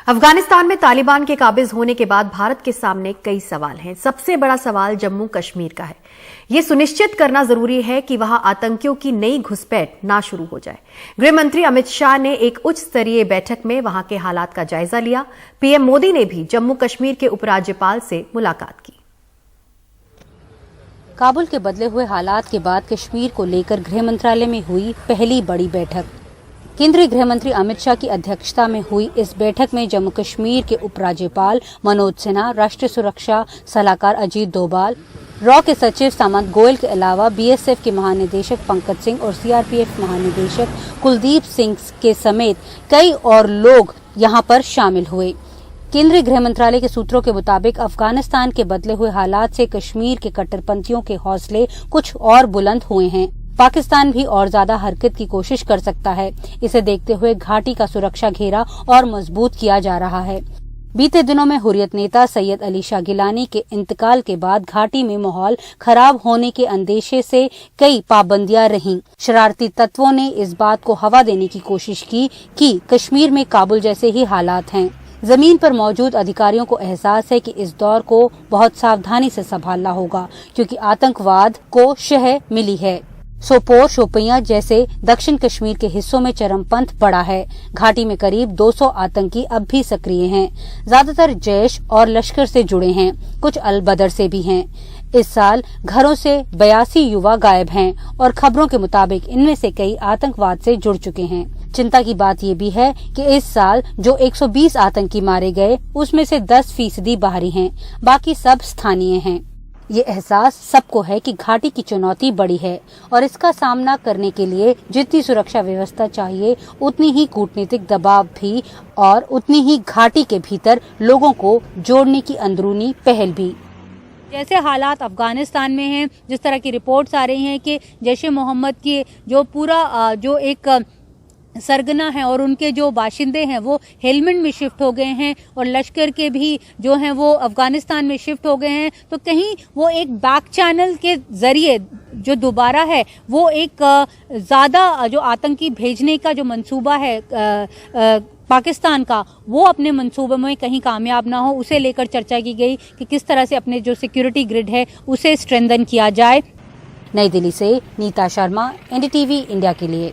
अफगानिस्तान में तालिबान के काबिज होने के बाद भारत के सामने कई सवाल हैं। सबसे बड़ा सवाल जम्मू कश्मीर का है। यह सुनिश्चित करना जरूरी है कि वहां आतंकियों की नई घुसपैठ ना शुरू हो जाए। गृह मंत्री अमित शाह ने एक उच्च स्तरीय बैठक में वहां के हालात का जायजा लिया। पीएम मोदी ने भी जम्मू कश्मीर के उपराज्यपाल से मुलाकात की। काबुल के बदले हुए हालात के बाद कश्मीर को लेकर गृह मंत्रालय में हुई पहली बड़ी बैठक। केंद्रीय गृह मंत्री अमित शाह की अध्यक्षता में हुई इस बैठक में जम्मू कश्मीर के उपराज्यपाल मनोज सिन्हा, राष्ट्रीय सुरक्षा सलाहकार अजीत डोभाल, रॉ के सचिव सामंत गोयल के अलावा बीएसएफ के महानिदेशक पंकज सिंह और सीआरपीएफ महानिदेशक कुलदीप सिंह के समेत कई और लोग यहां पर शामिल हुए। केंद्रीय गृह मंत्रालय के सूत्रों के मुताबिक अफगानिस्तान के बदले हुए हालात से कश्मीर के कट्टरपंथियों के हौसले कुछ और बुलंद हुए हैं। पाकिस्तान भी और ज्यादा हरकत की कोशिश कर सकता है। इसे देखते हुए घाटी का सुरक्षा घेरा और मजबूत किया जा रहा है। बीते दिनों में हुर्रियत नेता सैयद अली शाह गिलानी के इंतकाल के बाद घाटी में माहौल खराब होने के अंदेशे से कई पाबंदियां रहीं। शरारती तत्वों ने इस बात को हवा देने की कोशिश की कि कश्मीर में काबुल जैसे ही हालात हैं। जमीन पर मौजूद अधिकारियों को एहसास है कि इस दौर को बहुत सावधानी से संभालना होगा, क्योंकि आतंकवाद को शह मिली है। सोपोर, शोपियां जैसे दक्षिण कश्मीर के हिस्सों में चरमपंथ बढ़ा है। घाटी में करीब 200 आतंकी अब भी सक्रिय हैं। ज्यादातर जैश और लश्कर से जुड़े हैं, कुछ अल बदर से भी हैं। इस साल घरों से 82 युवा गायब हैं और खबरों के मुताबिक इनमें से कई आतंकवाद से जुड़ चुके हैं। चिंता की बात ये भी है कि इस साल जो 120 आतंकी मारे गए, उसमें से 10% बाहरी हैं, बाकी सब स्थानीय हैं। ये एहसास सबको है कि घाटी की चुनौती बड़ी है और इसका सामना करने के लिए जितनी सुरक्षा व्यवस्था चाहिए, उतनी ही कूटनीतिक दबाव भी और उतनी ही घाटी के भीतर लोगों को जोड़ने की अंदरूनी पहल भी। जैसे हालात अफगानिस्तान में हैं, जिस तरह की रिपोर्ट्स आ रही हैं कि जैश ए मोहम्मद की जो पूरा जो एक सरगना है और उनके जो बाशिंदे हैं वो हेलमंड में शिफ्ट हो गए हैं और लश्कर के भी जो हैं वो अफगानिस्तान में शिफ्ट हो गए हैं, तो कहीं वो एक बैक चैनल के जरिए जो दोबारा है वो एक ज़्यादा जो आतंकी भेजने का जो मंसूबा है पाकिस्तान का, वो अपने मंसूबे में कहीं कामयाब ना हो, उसे लेकर चर्चा की गई कि किस तरह से अपने जो सिक्योरिटी ग्रिड है उसे स्ट्रेंथन किया जाए। नई दिल्ली से नीता शर्मा, एनडीटीवी इंडिया के लिए।